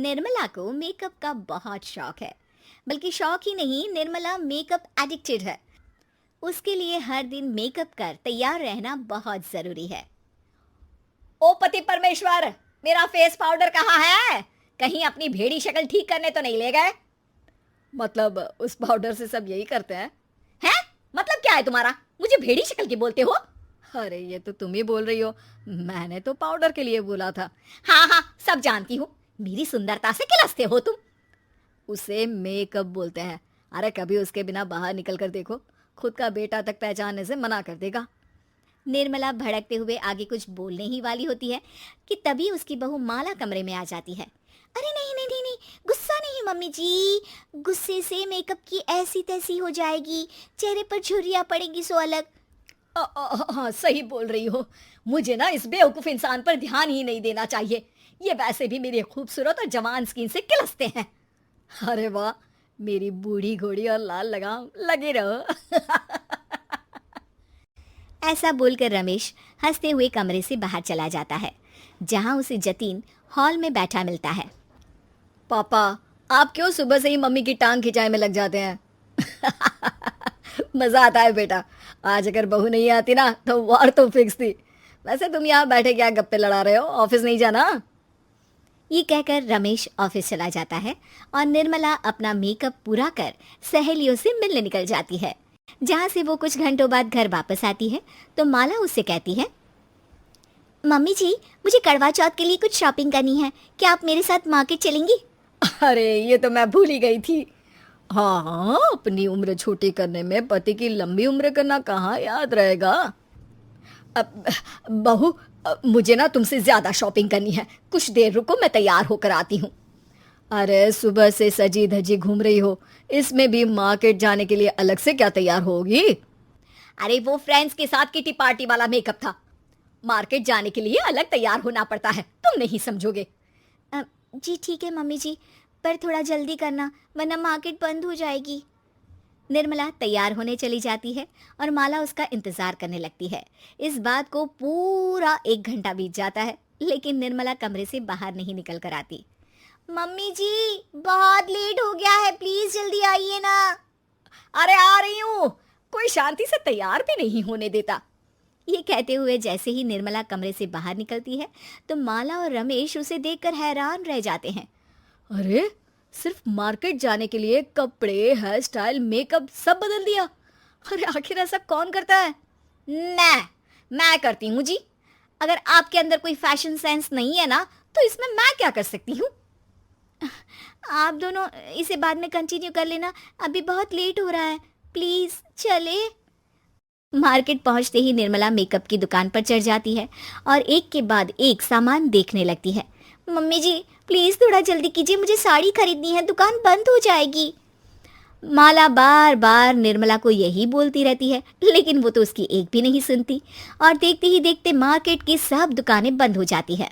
निर्मला को मेकअप का बहुत शौक है। बल्कि शौक ही नहीं, निर्मला मेकअप एडिक्टेड है। उसके लिए हर दिन मेकअप कर तैयार रहना बहुत जरूरी है। ओ पति परमेश्वर, मेरा फेस पाउडर कहाँ है? कहीं अपनी भेड़ी शक्ल ठीक करने तो नहीं ले गए? मतलब उस पाउडर से सब यही करते हैं? हैं? मतलब क्या है तुम्हारा? मुझे भेड़ी शक्ल की बोलते हो? अरे ये तो तुम ही बोल रही हो, मैंने तो पाउडर के लिए बोला था। हाँ हाँ, सब जानती हूँ। मेरी सुंदरता से किलसते हो तुम। उसे मेकअप बोलते हैं। अरे कभी उसके बिना बाहर निकल कर देखो, खुद का बेटा तक पहचानने से मना कर देगा। निर्मला भड़कते हुए आगे कुछ बोलने ही वाली होती है कि तभी उसकी बहू माला कमरे में आ जाती है। अरे नहीं नहीं नहीं नहीं, गुस्सा नहीं मम्मी जी। गुस्से से मेकअप की ऐसी तैसी हो जाएगी, चेहरे पर झुर्रियाँ पड़ेगी सो अलग। हाँ सही बोल रही हो। मुझे ना इस बेवकूफ़ इंसान पर ध्यान ही नहीं देना चाहिए। ये वैसे भी मेरी खूबसूरत और जवान स्किन से किलसते हैं। अरे वाह, मेरी बूढ़ी घोड़ी और लाल लगाम, लगे रहो। ऐसा बोलकर रमेश हंसते हुए कमरे से बाहर चला जाता है, जहां उसे जतीन हॉल में बैठा मिलता है। पापा, आप क्यों सुबह से ही मम्मी की टांग खिंचाई में लग जाते हैं? मजा आता है बेटा। आज अगर बहू नहीं आती ना तो वार तो फिक्स थी। वैसे तुम यहाँ बैठे क्या गप्पे लड़ा रहे हो? ऑफिस नहीं जाना? ये कहकर रमेश ऑफिस चला जाता है और निर्मला अपना मेकअप पूरा कर सहेलियों से मिलने निकल जाती है। जहाँ से वो कुछ घंटों बाद घर वापस आती है तो माला उससे कहती है, मम्मी जी, मुझे करवा चौथ के लिए कुछ शॉपिंग करनी है, क्या आप मेरे साथ मार्केट चलेंगी? अरे ये तो मैं भूल ही गई थी। हाँ हाँ, अपनी उम्र छोटी करने में पति की लंबी उम्र करना कहाँ याद रहेगा। अब बहू, मुझे ना तुमसे ज्यादा शॉपिंग करनी है। कुछ देर रुको, मैं तैयार होकर आती हूँ। अरे सुबह से सजी धजी घूम रही हो, इसमें भी मार्केट जाने के लिए अलग से क्या तैयार होगी? अरे वो फ्रेंड्स के साथ किटी पार्टी वाला मेकअप था। मार्केट जाने के लिए अलग तैयार होना पड़ता है, तुम नहीं समझोगे। जी ठीक है मम्मी जी, पर थोड़ा जल्दी करना वरना मार्केट बंद हो जाएगी। निर्मला तैयार होने चली जाती है और माला उसका इंतजार करने लगती है। इस बात को पूरा 1 घंटा बीत जाता है, लेकिन निर्मला कमरे से बाहर नहीं निकल कर आती। मम्मी जी, बहुत लेट हो गया है, प्लीज जल्दी आइए ना। अरे आ रही हूँ। कोई शांति से तैयार भी नहीं होने देता। ये कहते हुए जैसे ही निर्मला कमरे से बाहर निकलती है तो माला और रमेश उसे देखकर हैरान रह जाते हैं। अरे सिर्फ मार्केट जाने के लिए कपड़े, हेयर स्टाइल, मेकअप सब बदल दिया। अरे आखिर ऐसा कौन करता है? मैं करती हूँ जी। अगर आपके अंदर कोई फैशन सेंस नहीं है ना तो इसमें मैं क्या कर सकती हूँ? आप दोनों इसे बाद में कंटिन्यू कर लेना, अभी बहुत लेट हो रहा है, प्लीज चले। मार्केट पहुंचते ही निर्मला मेकअप की दुकान पर चढ़ जाती है और एक के बाद एक सामान देखने लगती है। मम्मी जी प्लीज थोड़ा जल्दी कीजिए, मुझे साड़ी खरीदनी है, दुकान बंद हो जाएगी। माला बार बार निर्मला को यही बोलती रहती है, लेकिन वो तो उसकी एक भी नहीं सुनती और देखते ही देखते मार्केट की सब दुकानें बंद हो जाती है।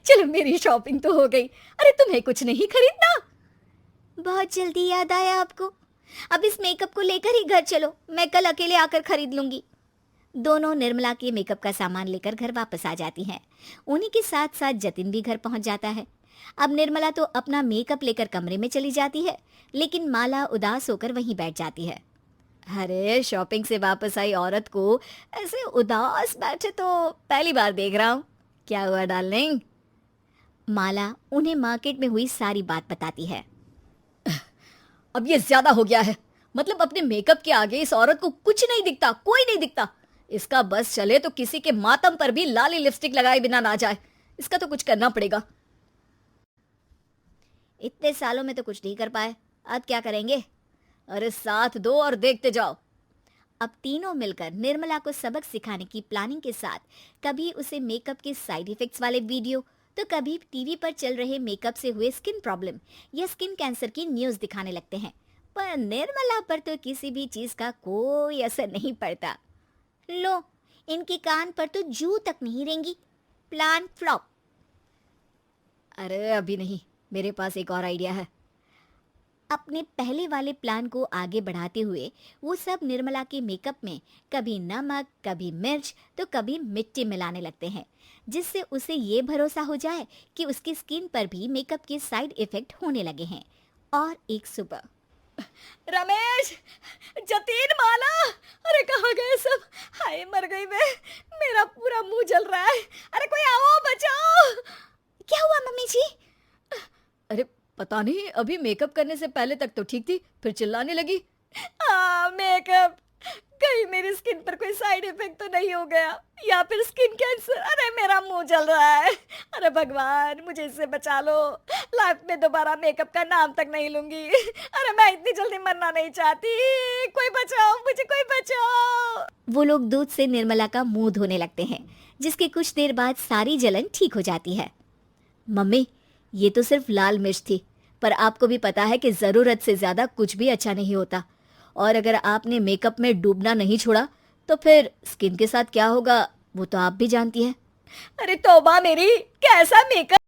चलो मेरी शॉपिंग तो हो गई। अरे तुम्हें कुछ नहीं खरीदना? बहुत जल्दी याद आया आपको। अब इस मेकअप को लेकर ही घर चलो, मैं कल अकेले आकर खरीद लूंगी। दोनों निर्मला के मेकअप का सामान लेकर घर वापस आ जाती हैं। उन्हीं के साथ साथ जतिन भी घर पहुंच जाता है। अब निर्मला तो अपना मेकअप लेकर कमरे में चली जाती है, लेकिन माला उदास होकर वहीं बैठ जाती है। अरे शॉपिंग से वापस आई औरत को ऐसे उदास बैठे तो पहली बार देख रहा हूँ। क्या हुआ डार्लिंग? माला उन्हें मार्केट में हुई सारी बात बताती है। अब ये ज्यादा हो गया है। मतलब अपने मेकअप के आगे इस औरत को कुछ नहीं दिखता, कोई नहीं दिखता। इसका बस चले तो किसी के मातम पर भी लाली लिपस्टिक लगाए बिना ना जाए। इसका तो कुछ करना पड़ेगा। इतने सालों में तो कुछ नहीं कर पाए, अब क्या करेंगे? अरे साथ दो और देखते जाओ। अब तीनों मिलकर निर्मला को सबक सिखाने की प्लानिंग के साथ कभी उसे मेकअप के साइड इफेक्ट्स वाले वीडियो तो कभी टीवी पर चल रहे मेकअप से हुए स्किन प्रॉब्लम या स्किन कैंसर की न्यूज़ दिखाने लगते हैं। पर निर्मला पर तो किसी भी चीज़ का कोई असर नहीं पड़ता। लो, इनके कान पर तो जू तक नहीं रेंगी। Plan flop. अरे अभी नहीं, मेरे पास एक और आइडिया है। अपने पहले वाले प्लान को आगे बढ़ाते हुए वो सब निर्मला के मेकअप में कभी नमक, कभी मिर्च तो कभी मिट्टी मिलाने लगते हैं, जिससे उसे ये भरोसा हो जाए कि उसकी स्किन पर भी मेकअप के साइड इफेक्ट होने लगे हैं। और एक सुबह, रमेश, जतीन, माला, अरे कहाँ गए सब? हाय मर गई मैं, मेरा पूरा मुंह जल रहा है। अरे कोई आओ, बचाओ। क्या हुआ मम्मी जी? अरे पता नहीं, अभी मेकअप करने से पहले तक तो ठीक थी, फिर चिल्लाने लगी। मेकअप, कहीं मेरी स्किन पर कोई साइड इफेक्ट तो नहीं हो गया, या फिर स्किन कैंसर। अरे मेरा मुंह जल रहा है। अरे भगवान, मुझे इससे बचा लो। लाइफ में दोबारा मेकअप का नाम तक नहीं लूंगी। अरे मैं इतनी जल्दी मरना नहीं चाहती। कोई बचाओ मुझे, कोई बचाओ। वो लोग दूध से निर्मला का मुंह धोने लगते हैं, जिसके कुछ देर बाद सारी जलन ठीक हो जाती है। मम्मी, ये तो सिर्फ लाल मिर्च थी, पर आपको भी पता है कि ज़रूरत से ज़्यादा कुछ भी अच्छा नहीं होता, और अगर आपने मेकअप में डूबना नहीं छोड़ा तो फिर स्किन के साथ क्या होगा वो तो आप भी जानती हैं। अरे तौबा मेरी, कैसा मेकअप!